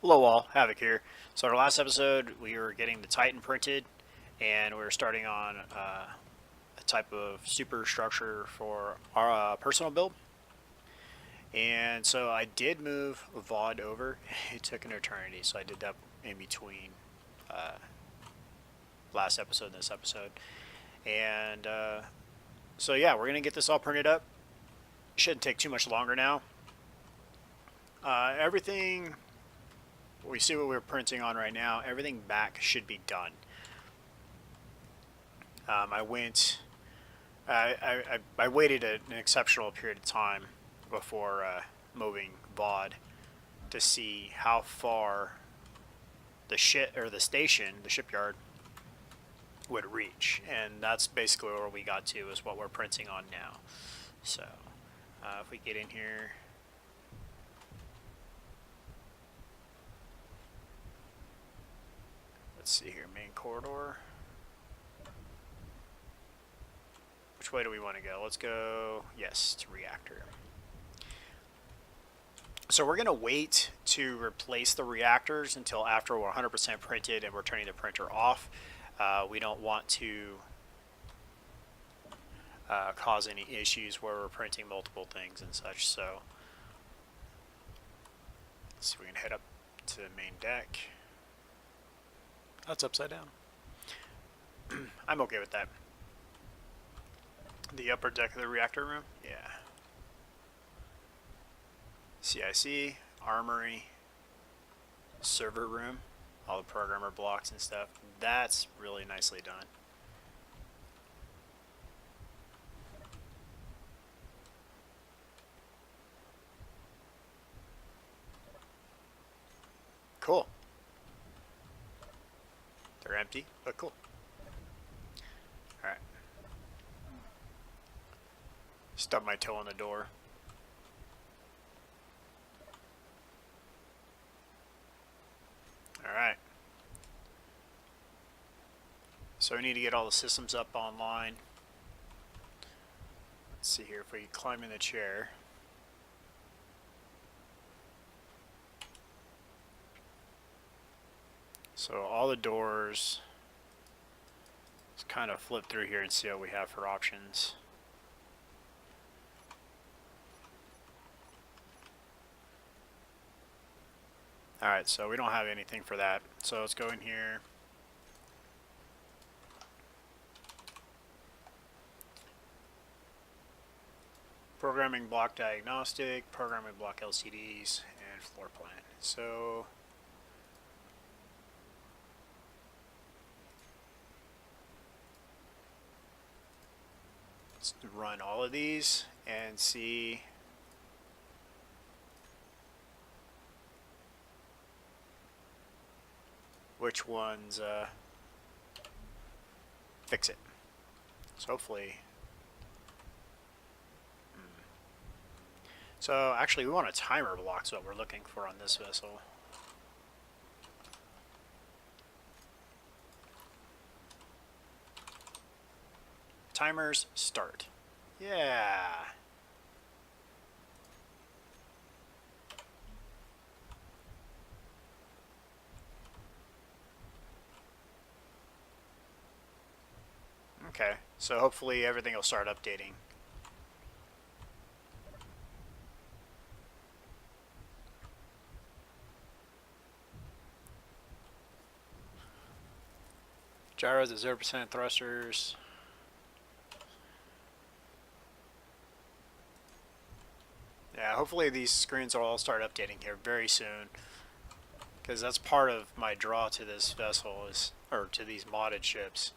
Hello all, Havoc here. So in our last episode, we were getting the Titan printed, and we were starting on a type of superstructure for our personal build. And so I did move VOD over. It took an eternity, so I did that in between last episode and this episode. And so yeah, we're going to get this all printed up. Shouldn't take too much longer now. Everything... We see what we're printing on right now. Everything back should be done. I waited an exceptional period of time before moving VOD to see how far the shipyard, would reach, and that's basically where we got to, is what we're printing on now. So if we get in here. Let's see here, main corridor. Which way do we want to go? Let's go, yes, to reactor. So we're going to wait to replace the reactors until after we're 100% printed and we're turning the printer off. We don't want to cause any issues where we're printing multiple things and such. So let's see if we can head up to the main deck. That's upside down. I'm okay with that. The upper deck of the reactor room? Yeah. CIC, armory, server room, all the programmer blocks and stuff. That's really nicely done. Cool. They're empty, but cool. Alright. Stub my toe on the door. Alright. So we need to get all the systems up online. Let's see here if we climb in the chair. So all the doors, let's kind of flip through here and see what we have for options. Alright, so we don't have anything for that. So let's go in here. Programming block diagnostic, programming block LCDs, and floor plan. So let's run all of these and see which ones fix it. So hopefully. So actually we want a timer block, is what we're looking for on this vessel. Timers start. Yeah. Okay, so hopefully everything will start updating. Gyros at 0% thrusters. Yeah, hopefully these screens will all start updating here very soon, because that's part of my draw to this vessel, or to these modded ships,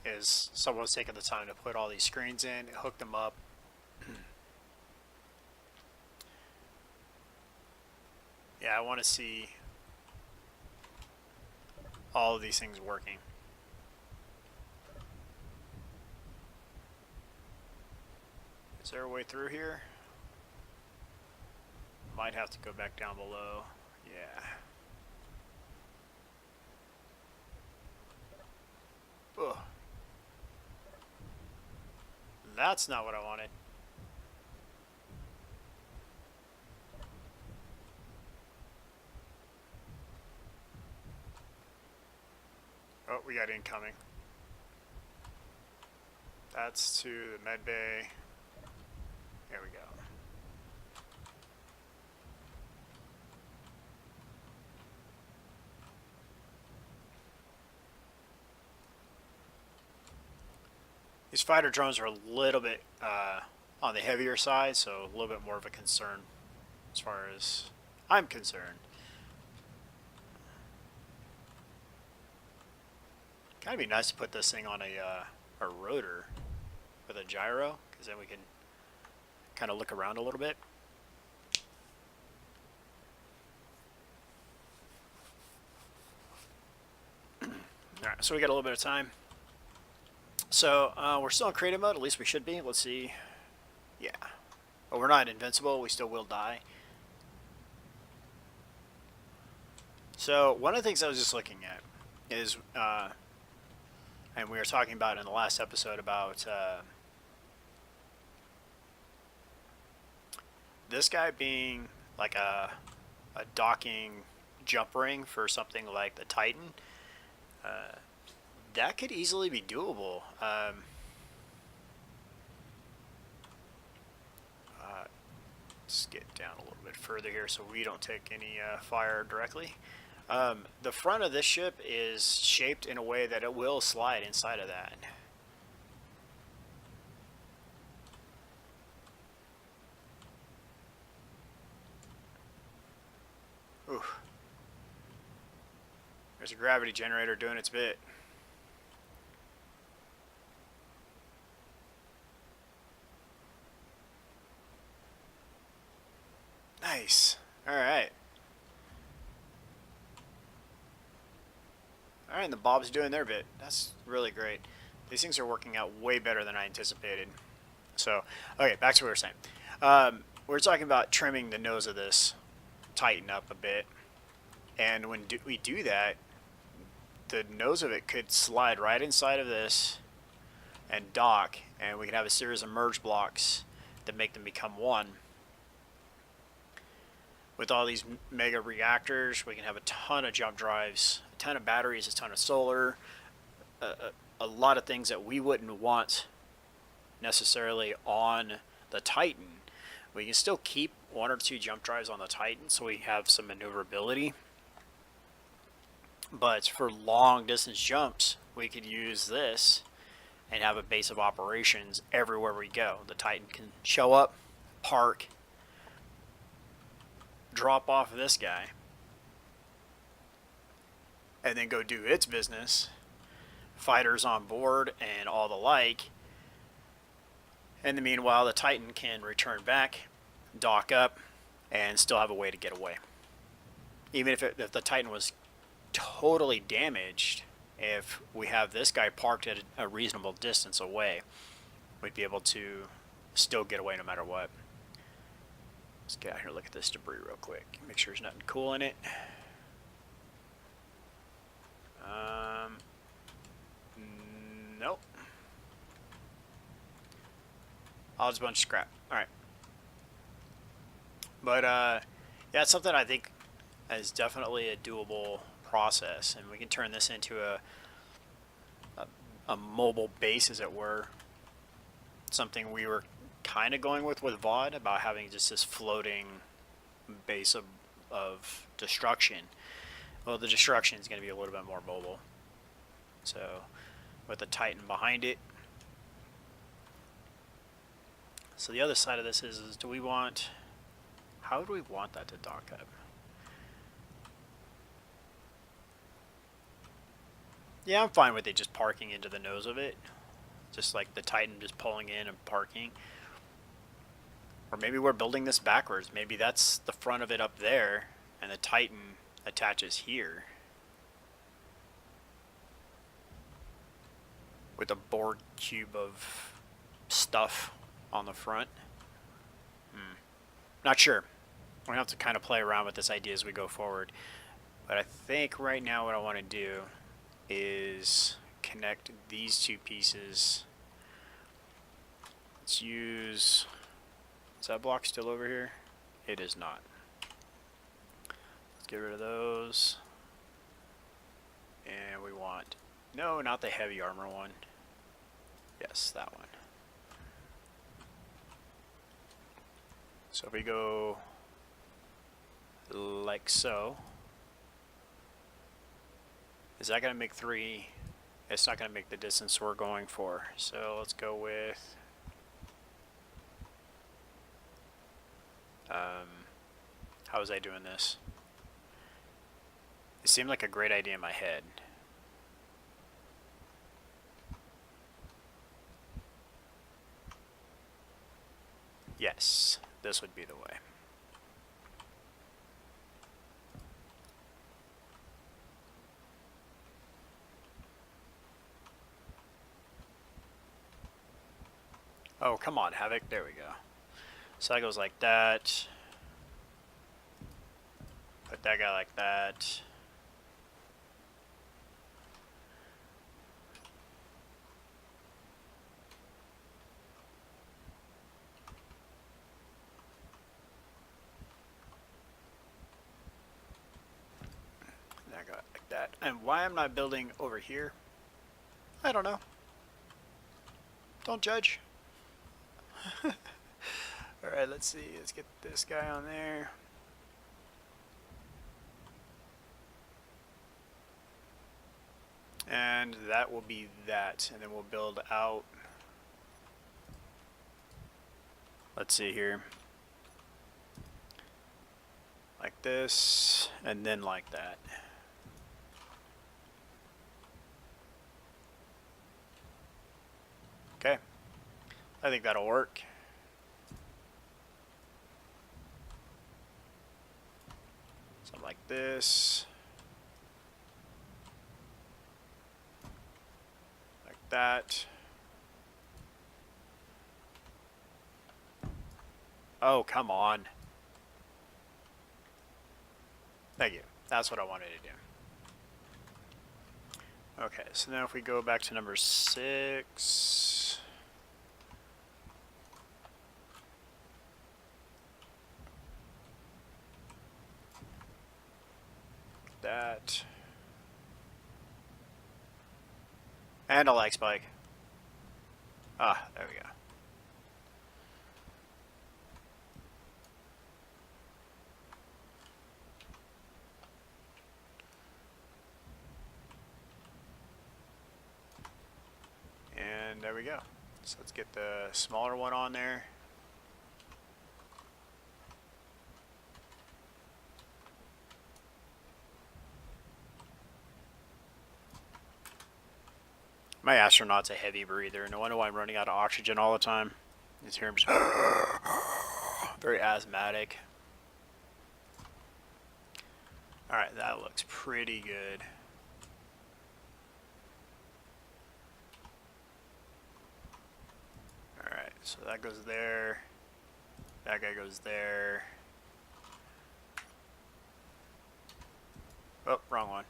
is someone's taking the time to put all these screens in, hook them up. Yeah, I want to see all of these things working. Is there a way through here? Might have to go back down below. Yeah. Ugh. That's not what I wanted. Oh, we got incoming. That's to the med bay. There we go. These fighter drones are a little bit on the heavier side, so a little bit more of a concern as far as I'm concerned. Kind of be nice to put this thing on a rotor with a gyro, because then we can kind of look around a little bit. Alright, so we got a little bit of time. So we're still in creative mode, at least we should be. Let's see. Yeah. But we're not invincible, we still will die. So one of the things I was just looking at is, and we were talking about in the last episode about this guy being like a docking jump ring for something like the Titan. That could easily be doable. Let's get down a little bit further here so we don't take any fire directly. The front of this ship is shaped in a way that it will slide inside of that. Ooh. There's a gravity generator doing its bit. Nice. Alright. Alright, and the Bob's doing their bit. That's really great. These things are working out way better than I anticipated. So, okay, back to what we were saying. We're talking about trimming the nose of this Titan up a bit. And when we do that, the nose of it could slide right inside of this and dock, and we can have a series of merge blocks that make them become one. With all these mega reactors, we can have a ton of jump drives, a ton of batteries, a ton of solar, a lot of things that we wouldn't want necessarily on the Titan. We can still keep 1 or 2 jump drives on the Titan so we have some maneuverability. But for long distance jumps, we could use this and have a base of operations everywhere we go. The Titan can show up, park, drop off this guy, and then go do its business. Fighters on board and all the like. In the meanwhile, the Titan can return back, dock up, and still have a way to get away. Even if the Titan was totally damaged, if we have this guy parked at a reasonable distance away, we'd be able to still get away no matter what. Let's get out here and look at this debris real quick. Make sure there's nothing cool in it. Nope. Oh, it's a bunch of scrap. Alright. But, yeah, it's something I think is definitely a doable process. And we can turn this into a mobile base, as it were. Something we were kind of going with VOD, about having just this floating base of destruction. Well, the destruction is going to be a little bit more mobile. So, with the Titan behind it. So the other side of this is do we want, how do we want that to dock up? Yeah, I'm fine with it just parking into the nose of it. Just like the Titan just pulling in and parking. Or maybe we're building this backwards. Maybe that's the front of it up there, and the Titan attaches here. With a board cube of stuff on the front. Not sure. We're going to have to kind of play around with this idea as we go forward. But I think right now what I want to do is connect these two pieces. Let's use... Is that block still over here? It is not. Let's get rid of those. And we want No, not the heavy armor one. Yes, that one. So if we go like so, is that going to make 3? It's not going to make the distance we're going for. So let's go with how was I doing this? It seemed like a great idea in my head. Yes, this would be the way. Oh, come on, Havoc. There we go. So that goes like that. Put that guy like that. That guy like that. And why I'm not building over here, I don't know. Don't judge. Alright, let's see. Let's get this guy on there. And that will be that. And then we'll build out. Let's see here. Like this. And then like that. Okay. I think that'll work. Something like this. Like that. Oh, come on. Thank you. That's what I wanted to do. Okay, so now if we go back to number 6. That. And a lag spike. Ah, there we go. And there we go. So let's get the smaller one on there. My astronaut's a heavy breather. No wonder why I'm running out of oxygen all the time. You hear him just very asthmatic. Alright, that looks pretty good. Alright, so that goes there. That guy goes there. Oh, wrong one.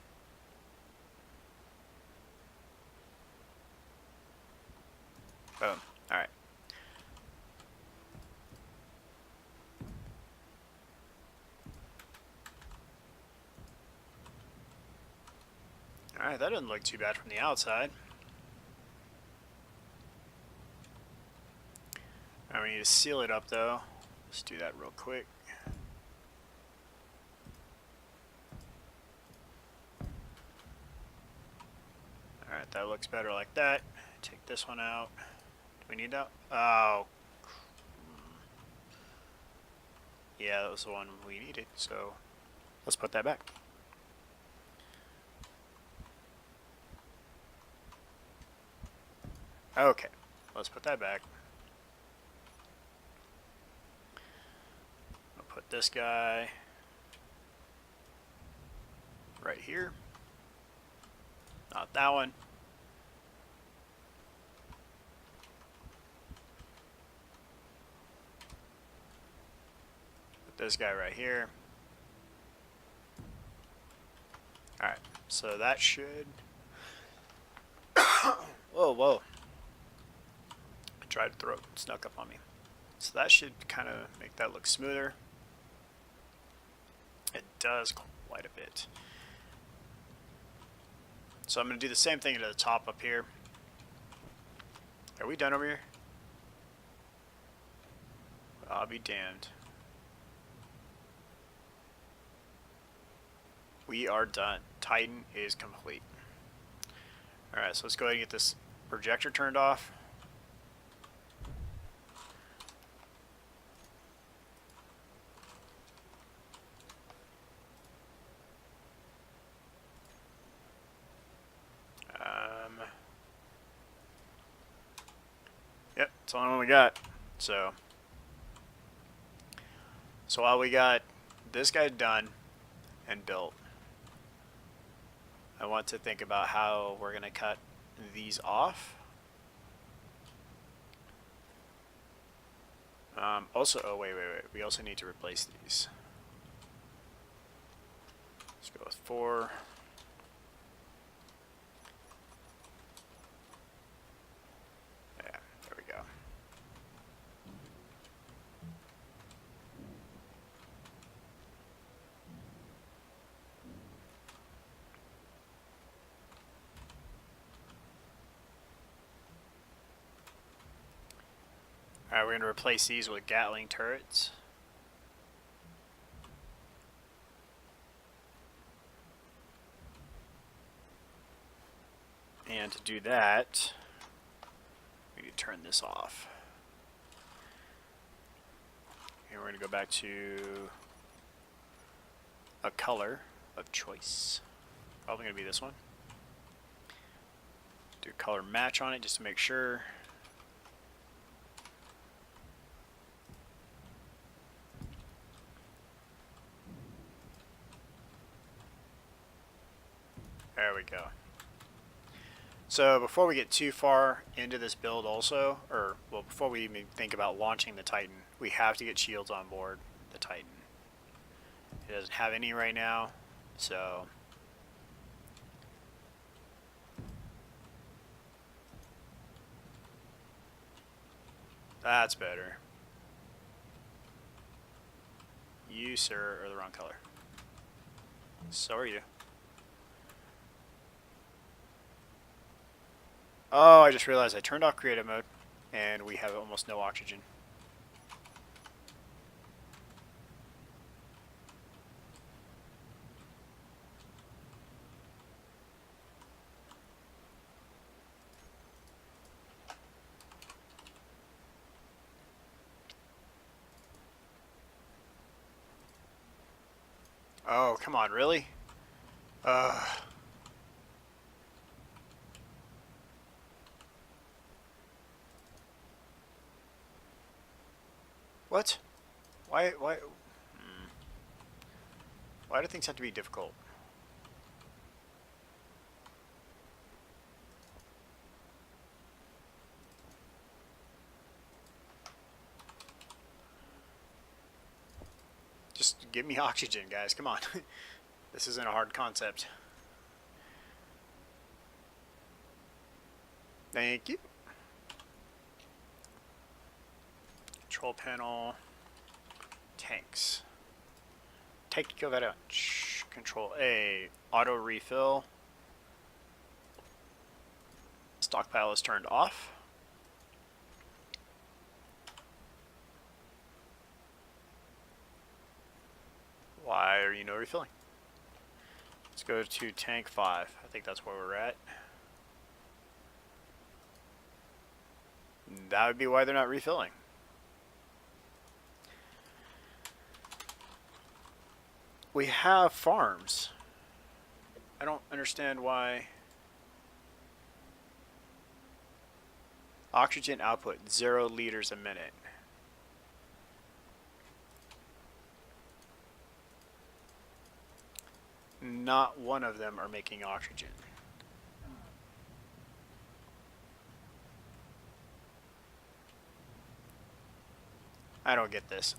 Boom. Alright. Alright, that doesn't look too bad from the outside. Alright, we need to seal it up though. Let's do that real quick. Alright, that looks better like that. Take this one out. Do we need that? Oh. Yeah, that was the one we needed, so let's put that back. Okay, let's put that back. I'll put this guy right here. Not that one. Put this guy right here. Alright, so that should... whoa, whoa. I tried to throw it, snuck up on me. So that should kind of make that look smoother. It does quite a bit. So I'm going to do the same thing to the top up here. Are we done over here? I'll be damned. We are done. Titan is complete. Alright, so let's go ahead and get this projector turned off. Yep, it's the only one we got. So while we got this guy done and built, I want to think about how we're going to cut these off. Also, oh wait, we also need to replace these. Let's go with 4. Yeah, there we go. Alright, we're going to replace these with Gatling turrets. And to do that, we need to turn this off. And we're going to go back to a color of choice. Probably going to be this one. Do a color match on it just to make sure. There we go. So before we get too far into this build also, or well, before we even think about launching the Titan, we have to get shields on board the Titan. It doesn't have any right now, so that's better. You, sir, are the wrong color. So are you. Oh, I just realized I turned off creative mode, and we have almost no oxygen. Oh, come on, really? What? Why, why do things have to be difficult? Just give me oxygen, guys, come on. This isn't a hard concept. Thank you. Control panel. Tanks. Take that out. Control A. Auto refill. Stockpile is turned off. Why are you no refilling? Let's go to tank 5. I think that's where we're at. That would be why they're not refilling. We have farms. I don't understand why. Oxygen output 0 liters a minute. Not one of them are making oxygen. I don't get this.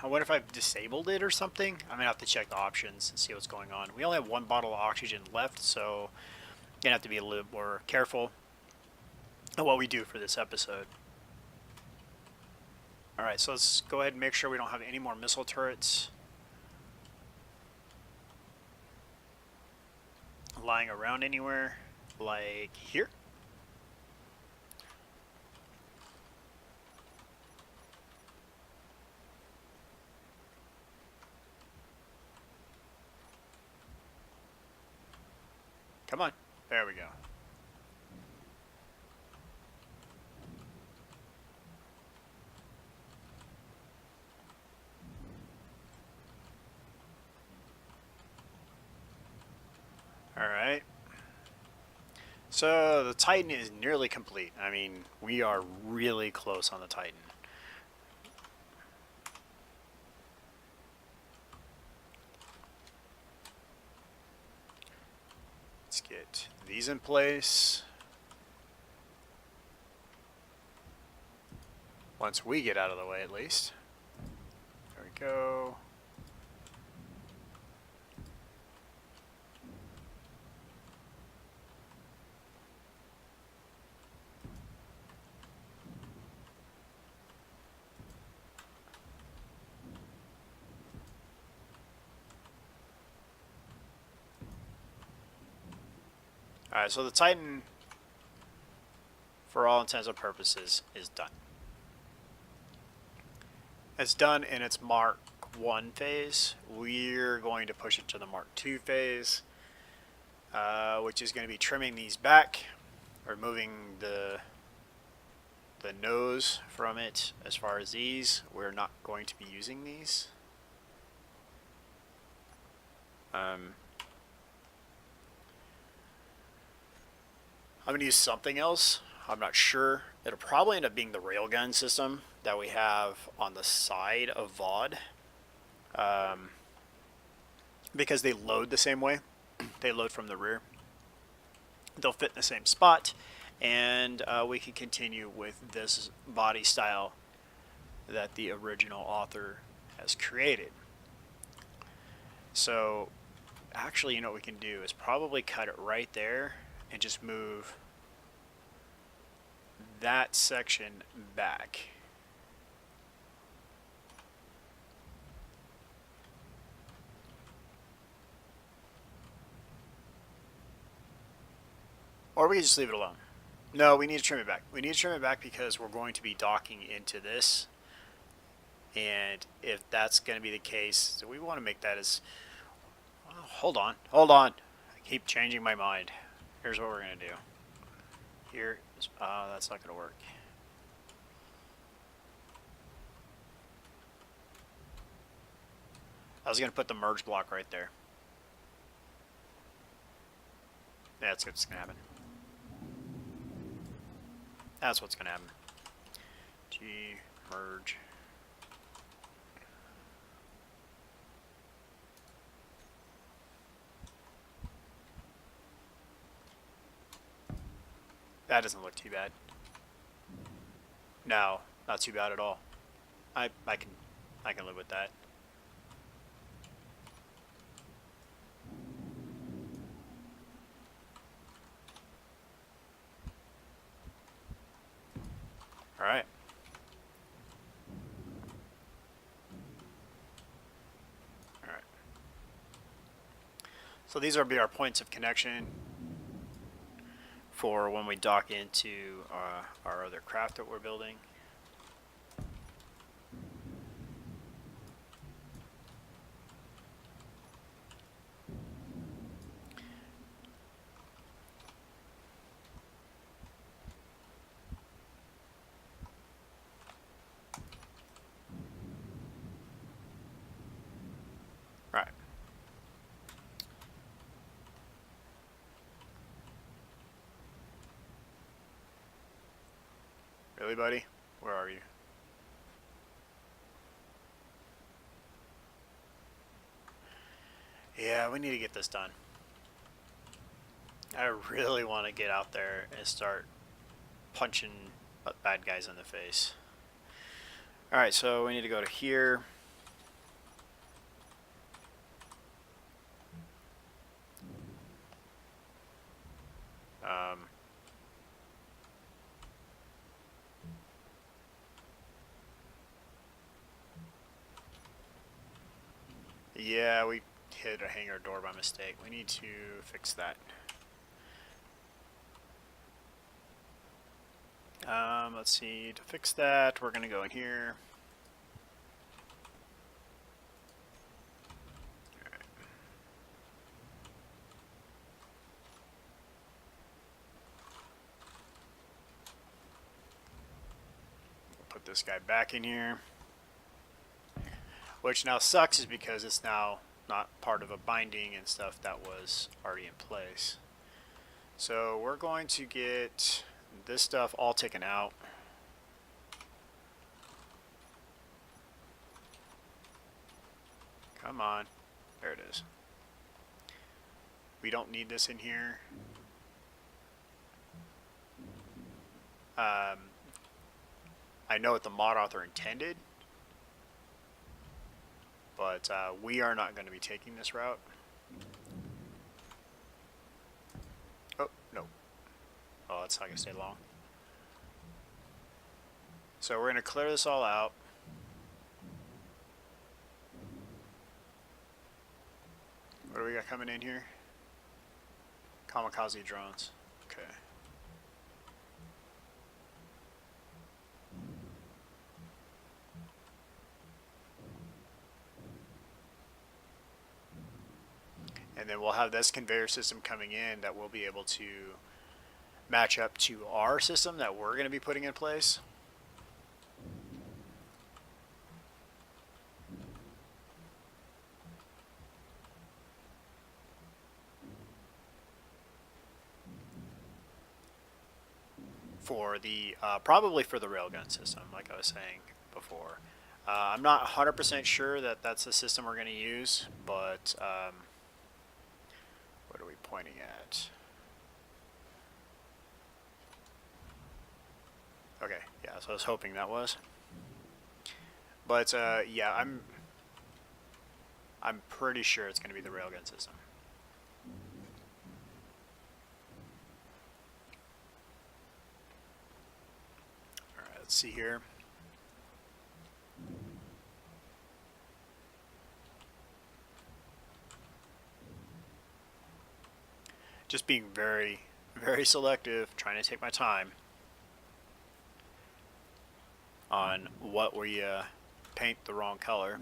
I wonder if I've disabled it or something. I'm gonna have to check the options and see what's going on. We only have 1 bottle of oxygen left, so I'm gonna have to be a little more careful of what we do for this episode. Alright, so let's go ahead and make sure we don't have any more missile turrets. lying around anywhere, like here. Come on. There we go. Alright. So the Titan is nearly complete. I mean, we are really close on the Titan. Let's get these in place. Once we get out of the way, at least. There we go. Alright, so the Titan, for all intents and purposes, is done. It's done in its Mark 1 phase. We're going to push it to the Mark 2 phase, which is going to be trimming these back, removing the nose from it. As far as these, we're not going to be using these. I'm going to use something else. I'm not sure. It'll probably end up being the railgun system that we have on the side of VOD. Because they load the same way. They load from the rear. They'll fit in the same spot. And we can continue with this body style that the original author has created. So, actually, you know what we can do is probably cut it right there and just move that section back. Or we can just leave it alone. No, we need to trim it back. We need to trim it back because we're going to be docking into this. And if that's going to be the case, we want to make that as... Oh, hold on. I keep changing my mind. Here's what we're going to do. Here, that's not going to work. I was going to put the merge block right there. That's what's going to happen. That's what's going to happen. G, merge. That doesn't look too bad. No, not too bad at all. I can live with that. All right. All right. So these will be our points of connection for when we dock into our other craft that we're building. Right. Really, buddy? Where are you? Yeah, we need to get this done. I really want to get out there and start punching bad guys in the face. Alright, so we need to go to here. Yeah, hit a hangar door by mistake. We need to fix that. Let's see, to fix that, we're going to go in here. Put this guy back in here. Which now sucks is because it's now not part of a binding and stuff that was already in place. So we're going to get this stuff all taken out. Come on. There it is. We don't need this in here. I know what the mod author intended, but we are not going to be taking this route. Oh, no. Oh, that's not going to stay long. So we're going to clear this all out. What do we got coming in here? Kamikaze drones. Okay. And then we'll have this conveyor system coming in that we'll be able to match up to our system that we're going to be putting in place. For the, probably for the railgun system, like I was saying before. I'm not 100% sure that that's the system we're going to use, but what are we pointing at? Okay, yeah, so I was hoping that was. But yeah, I'm pretty sure it's going to be the railgun system. All right, let's see here. Just being very, very selective, trying to take my time on what we paint the wrong color.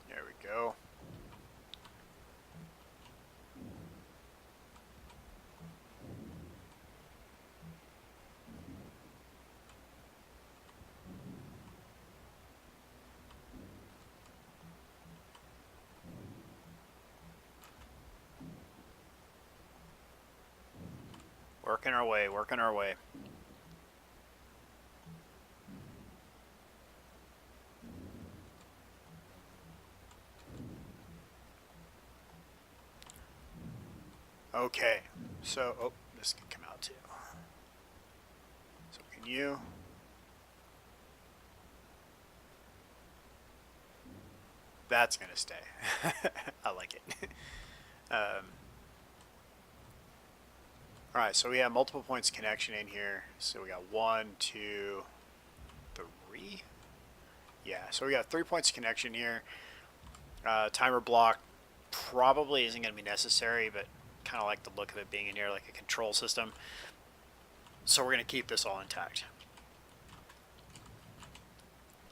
There we go. Working our way, working our way. Okay, so, oh, this can come out too. So can you? That's gonna stay. I like it. Alright, so we have multiple points of connection in here. So we got 1, 2, 3. Yeah, so we got 3 points of connection here. Timer block probably isn't going to be necessary, but kind of like the look of it being in here like a control system. So we're going to keep this all intact.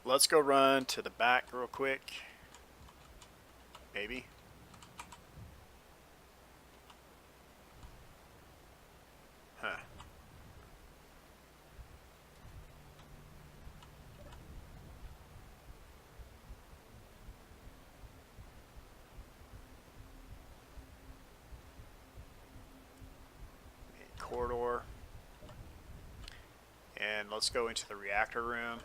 Let's go run to the back real quick. Maybe. Huh. Corridor. And let's go into the reactor room.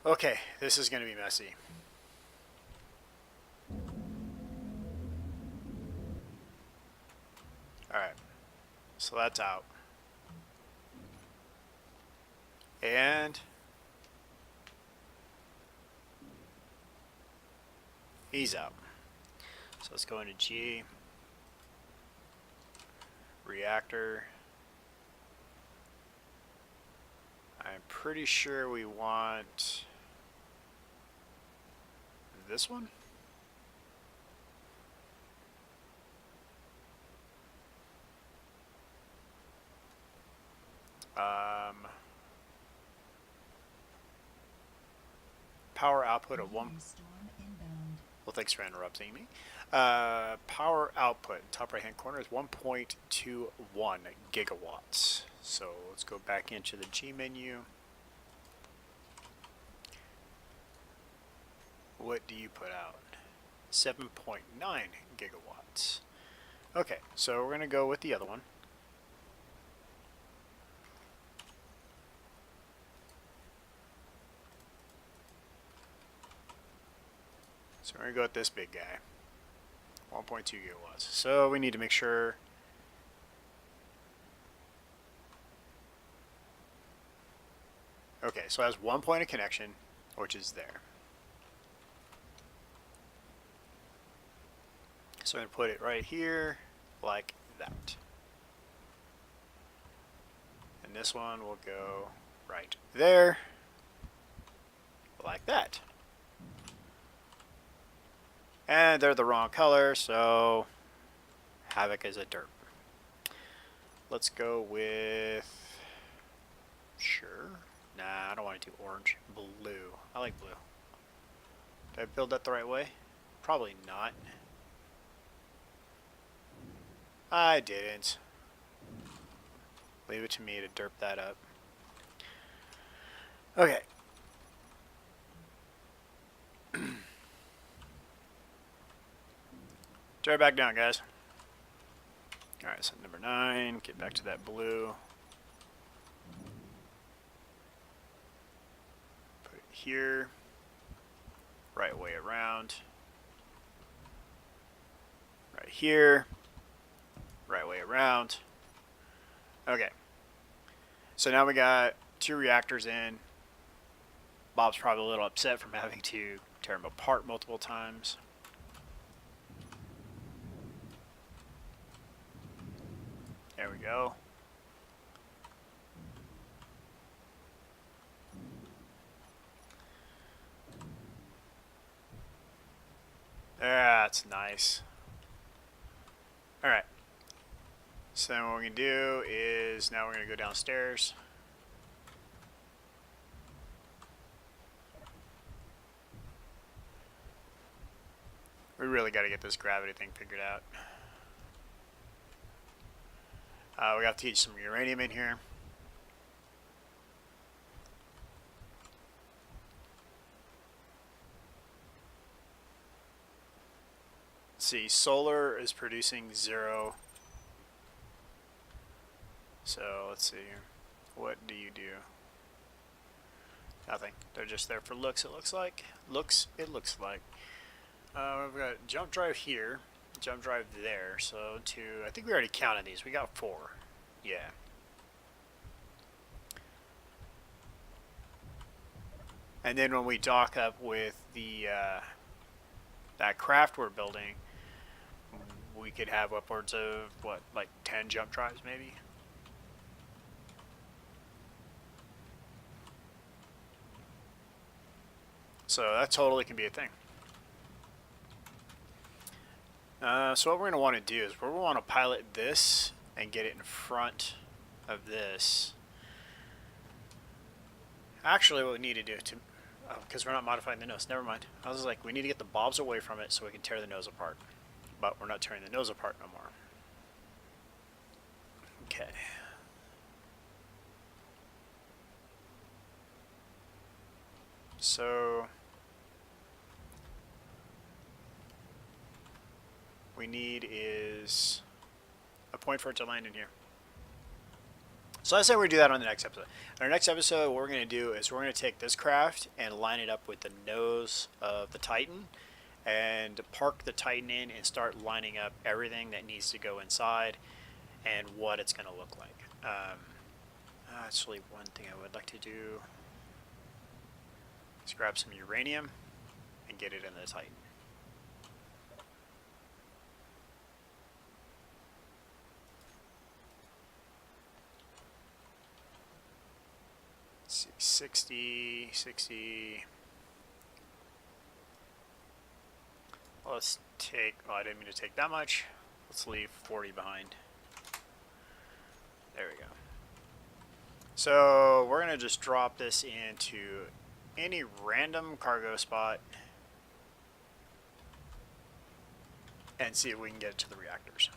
Okay, this is going to be messy. So that's out. And he's out. So let's go into G. Reactor. I'm pretty sure we want this one. Power output of 1. Well, thanks for interrupting me. Power output, top right hand corner, is 1.21 gigawatts. So let's go back into the G menu. What do you put out? 7.9 gigawatts. Okay, so we're going to go with the other one. So we're going to go with this big guy. 1.2 gigawatts. So we need to make sure okay, so it has 1 point of connection, which is there. So I'm going to put it right here like that. And this one will go right there like that. And they're the wrong color, so Havoc is a derp. Let's go with, sure. Nah, I don't want to do orange. Blue. I like blue. Did I build that the right way? Probably not. I didn't. Leave it to me to derp that up. Okay. Tear it back down, guys. Alright, so number 9. Get back to that blue. Put it here. Right way around. Right here. Right way around. Okay. So now we got 2 reactors in. Bob's probably a little upset from having to tear them apart multiple times. There we go. That's nice. Alright. So then what we're going to do is now we're going to go downstairs. We really got to get this gravity thing figured out. We got to teach some uranium in here. Let's see, solar is producing 0. So let's see here. What do you do? Nothing. They're just there for looks, it looks like. It looks like. We've got jump drive here, jump drive there. So I think we already counted these. We got 4. Yeah. And then when we dock up with the that craft we're building, we could have upwards of what, like 10 jump drives maybe. So that totally can be a thing. So what we're going to want to do is we're going to want to pilot this and get it in front of this. Actually, what we need to do to, because we're not modifying the nose, never mind. I was like, we need to get the bobs away from it so we can tear the nose apart. But we're not tearing the nose apart no more. Okay. So we need is a point for it to land in here. So I say we do that on the next episode. In our next episode, what we're going to do is we're going to take this craft and line it up with the nose of the Titan and park the Titan in and start lining up everything that needs to go inside. and what it's going to look like. Actually, one thing I would like to do is grab some uranium and get it in the Titan. Let's see, 60. Let's take, oh, I didn't mean to take that much. Let's leave 40 behind. There we go. So we're going to just drop this into any random cargo spot and see if we can get it to the reactors.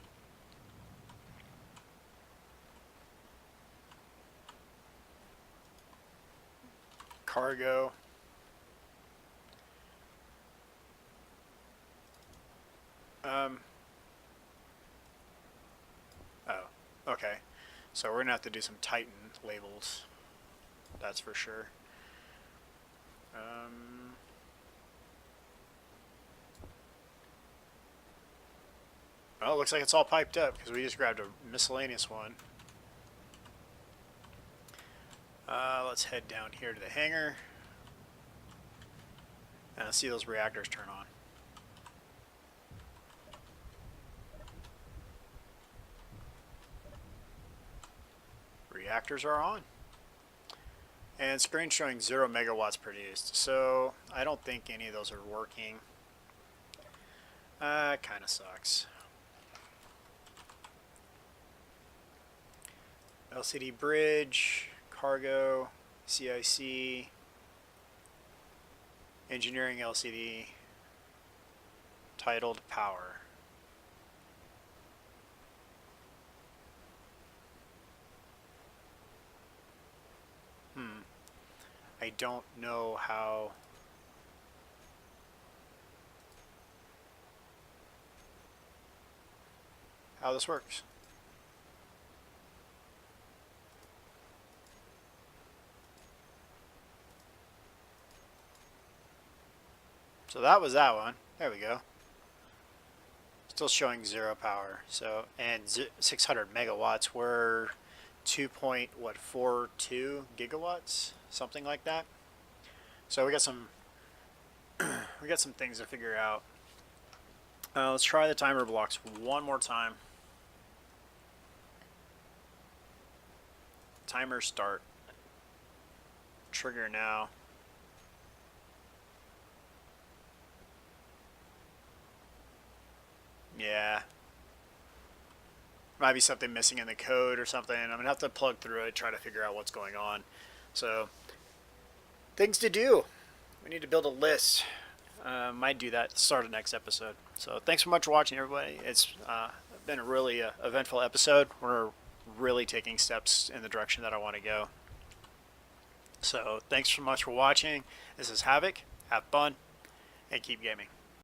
Cargo. Oh, okay. So we're gonna have to do some Titan labels. That's for sure. Well, it looks like it's all piped up because we just grabbed a miscellaneous one. Let's head down here to the hangar and see those reactors turn on. Reactors are on. And screen showing 0 megawatts produced. So I don't think any of those are working. Kind of sucks. LCD bridge, cargo, CIC, engineering LCD, titled power. I don't know how this works. So that was that one. There we go. Still showing 0 power. So, and 600 megawatts. We're 2.42 gigawatts, something like that. So we got some things to figure out. Let's try the timer blocks one more time. Timer start. Trigger now. Yeah. Might be something missing in the code or something. I'm going to have to plug through it, try to figure out what's going on. So, things to do. We need to build a list. Might do that at the start of the next episode. So, thanks so much for watching, everybody. It's been a really eventful episode. We're really taking steps in the direction that I want to go. So, thanks so much for watching. This is Havoc. Have fun and keep gaming.